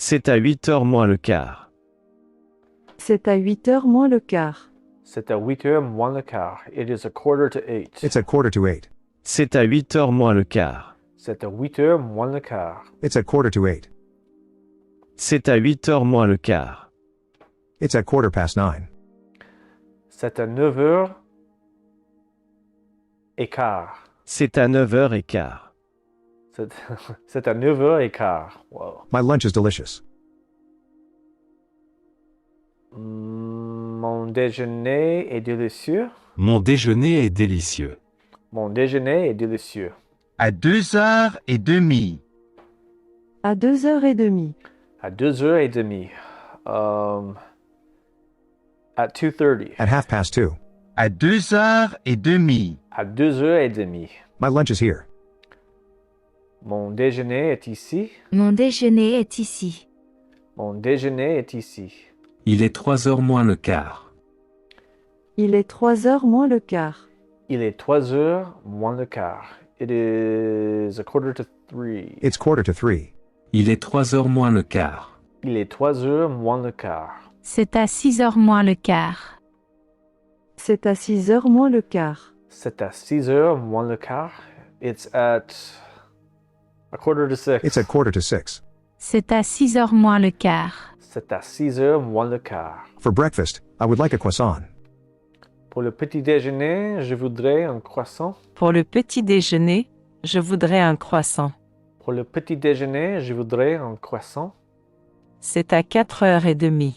C'est à 8h moins le quart. C'est à 8h moins le quart. C'est à 8h moins le quart. It is a quarter to 8. It's a quarter to 8. C'est à 8h moins le quart. C'est à 8h moins le quart. It's a quarter to 8. C'est à 8h moins le quart. It's a quarter past 9. C'est à 9h et quart. C'est à 9h15. C'est à 9h et quart. Wow. My lunch is delicious. Mon déjeuner est délicieux. Mon déjeuner est délicieux. Mon déjeuner est délicieux. À 2h30. À 2h30. À 2h30. At 2:30. At half past 2. À 2h30. À 2h30. My lunch is here. Mon déjeuner est ici. Mon déjeuner est ici. Mon déjeuner est ici. Il est 3h moins le quart. Il est 3h moins le quart. Il est 3h moins le quart. It is a quarter to 3. It's quarter to 3. Il est 3h moins le quart. Il est 3h moins le quart. C'est à 6h moins le quart. C'est à 6h moins le quart. C'est à 6h moins le quart. It's at a quarter to 6. It's at quarter to 6. C'est à 6h moins le quart. C'est à 6h moins le quart. For breakfast, I would like a croissant. Pour le petit déjeuner, je voudrais un croissant. Pour le petit déjeuner, je voudrais un croissant. Pour le petit déjeuner, je voudrais un croissant. C'est à 4h30.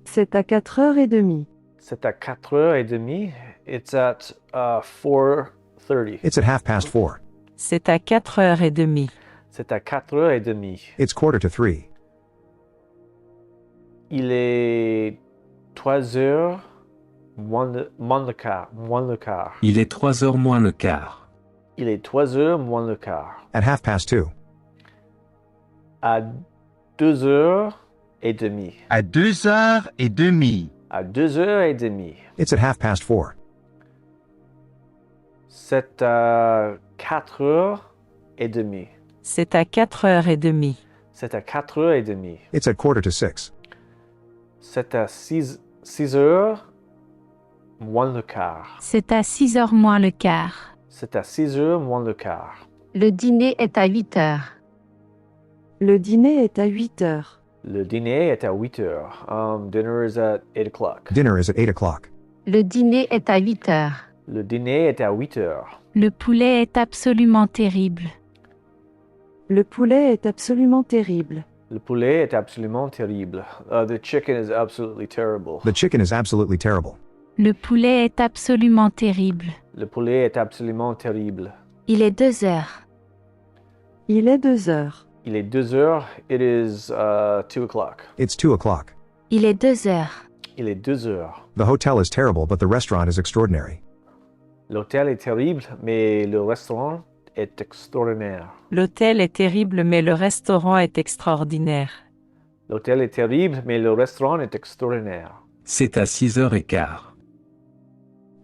C'est à 4h30. C'est à 4h30. It's at 4:30. It's at half past 4. C'est à 4h30. C'est à 4h30. It's quarter to 3. Il est 3h moins le quart. Moins le quart. Il est 3h moins le quart. Il est 3h moins le quart. At half past 2. À 2h30. À 2h30. À 2h30. It's at half past 4. C'est à 4h30. C'est à 4h30. C'est à 4h30. It's at quarter to 6. C'est à 6h moins le quart. C'est à 6h moins le quart. C'est à 6h moins le quart. Le dîner est à 8h. Le dîner est à 8h. Le dîner est à 8h. Dinner is at 8 o'clock. Dinner is at 8 o'clock. Le dîner est à 8h. Le dîner est à 8h. Le poulet est absolument terrible. Le poulet est absolument terrible. Le poulet est absolument terrible. The chicken is absolutely terrible. The chicken is absolutely terrible. Le poulet est absolument terrible. Le poulet est absolument terrible. Il est 2h. Il est 2h. Il est 2h. It is 2 o'clock. It's 2 o'clock. Il est 2h. Il est 2h. The hotel is terrible, but the restaurant is extraordinary. L'hôtel est terrible, mais le restaurant est extraordinaire. L'hôtel est terrible, mais le restaurant est extraordinaire. L'hôtel est terrible, mais le restaurant est extraordinaire. C'est à 6h15.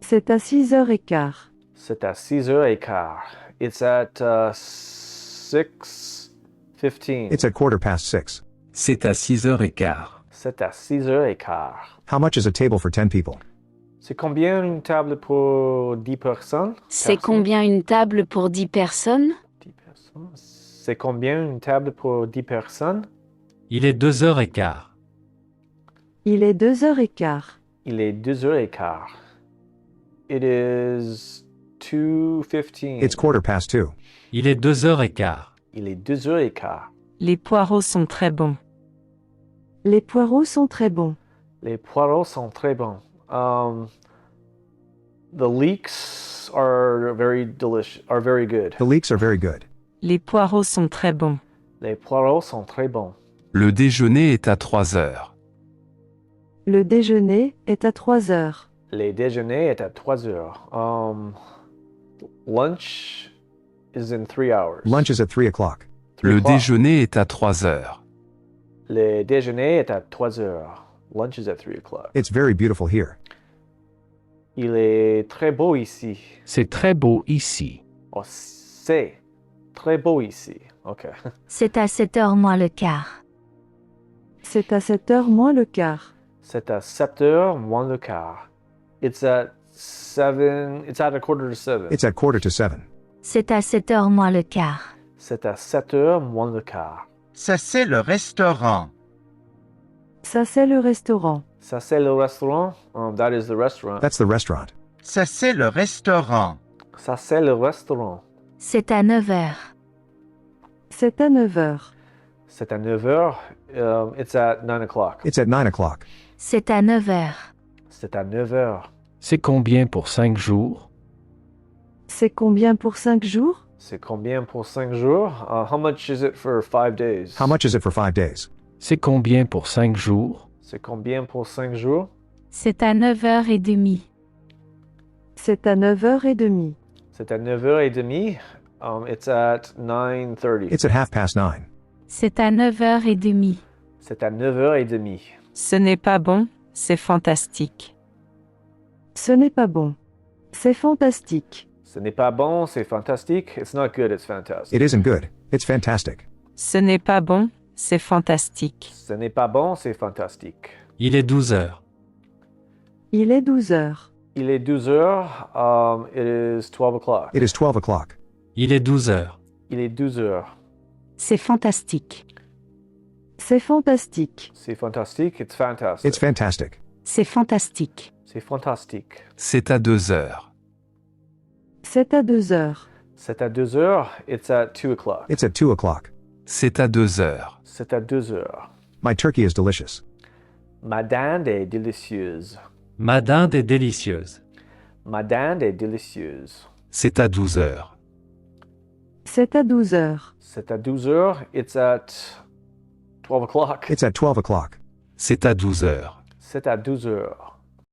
C'est à 6h15. C'est à 6h15. It's at 6:15. It's at quarter past 6. C'est à 6h15. C'est à 6h15. How much is a table for 10 people? C'est combien une table pour 10 personnes? C'est combien une table pour 10 personnes? 10 personnes. C'est combien une table pour 10 personnes? Il est 2h15. Il est 2h15. Il est 2h15. It is 2:15. It's quarter past 2. Il est 2h15. Il est 2h15. Les poireaux sont très bons. Les poireaux sont très bons. Les poireaux sont très bons. The leeks are very delicious. Are very good. The leeks are very good. Les poireaux sont très bons. Les poireaux sont très bons. Le déjeuner est à 3h. Le déjeuner est à 3h. Le déjeuner est à 3h. Lunch is in 3 hours. Lunch is at 3 o'clock. Le déjeuner est à 3h. Le déjeuner est à 3h. Lunch is at 3 o'clock. It's very beautiful here. Il est très beau ici. C'est très beau ici. Oh, c'est très beau ici. OK. C'est à 7h moins le quart. C'est à 7 heures moins le quart. C'est à 7 heures moins le quart. It's at 7. It's at a quarter to 7. It's at quarter to 7. C'est à 7 heures moins le quart. C'est à 7 heures moins le quart. Ça c'est le restaurant. Ça c'est le restaurant. Ça c'est le restaurant. That is the restaurant. That's the restaurant. Ça c'est le restaurant. Ça c'est le restaurant. C'est à 9 heures. C'est à 9 heures. C'est à 9 heures. It's at 9 o'clock. It's at 9 o'clock. C'est à 9 heures. C'est à 9 heures. C'est combien pour 5 jours? C'est combien pour 5 jours? C'est combien pour 5 jours? How much is it for 5 days? How much is it for 5 days? C'est combien pour 5 jours? C'est combien pour 5 jours? C'est à 9h30. C'est à 9h30. C'est à 9h30. It's at 9:30. It's at half past 9. C'est à 9h30. C'est à 9h30. Ce n'est pas bon, c'est fantastique. Ce n'est pas bon. C'est fantastique. Ce n'est pas bon, c'est fantastique. It's not good, it's fantastic. It isn't good. It's fantastic. Ce n'est pas bon, c'est fantastique. Ce n'est pas bon, c'est fantastique. Il est 12 heures. Il est 12 heures. Il est 12 heures. It is 12 o'clock. It is 12 o'clock. Il est 12 heures. Il est 12 heures. C'est fantastique. C'est fantastique. C'est fantastique, it's fantastic. It's fantastic. C'est fantastique. C'est fantastique. C'est à 2 heures. C'est à 2 heures. C'est à 2 heures. It's at 2 o'clock. It's at 2 o'clock. C'est à 2 heures. C'est à 2 heures. My turkey is delicious. Ma dinde est délicieuse. Ma dinde est délicieuse. Ma dinde est délicieuse. C'est à 12 heures. C'est à 12 heures. C'est à 12 heures. It's at 12 o'clock. It's at 12 o'clock. C'est à 12 heures. C'est à 12 heures.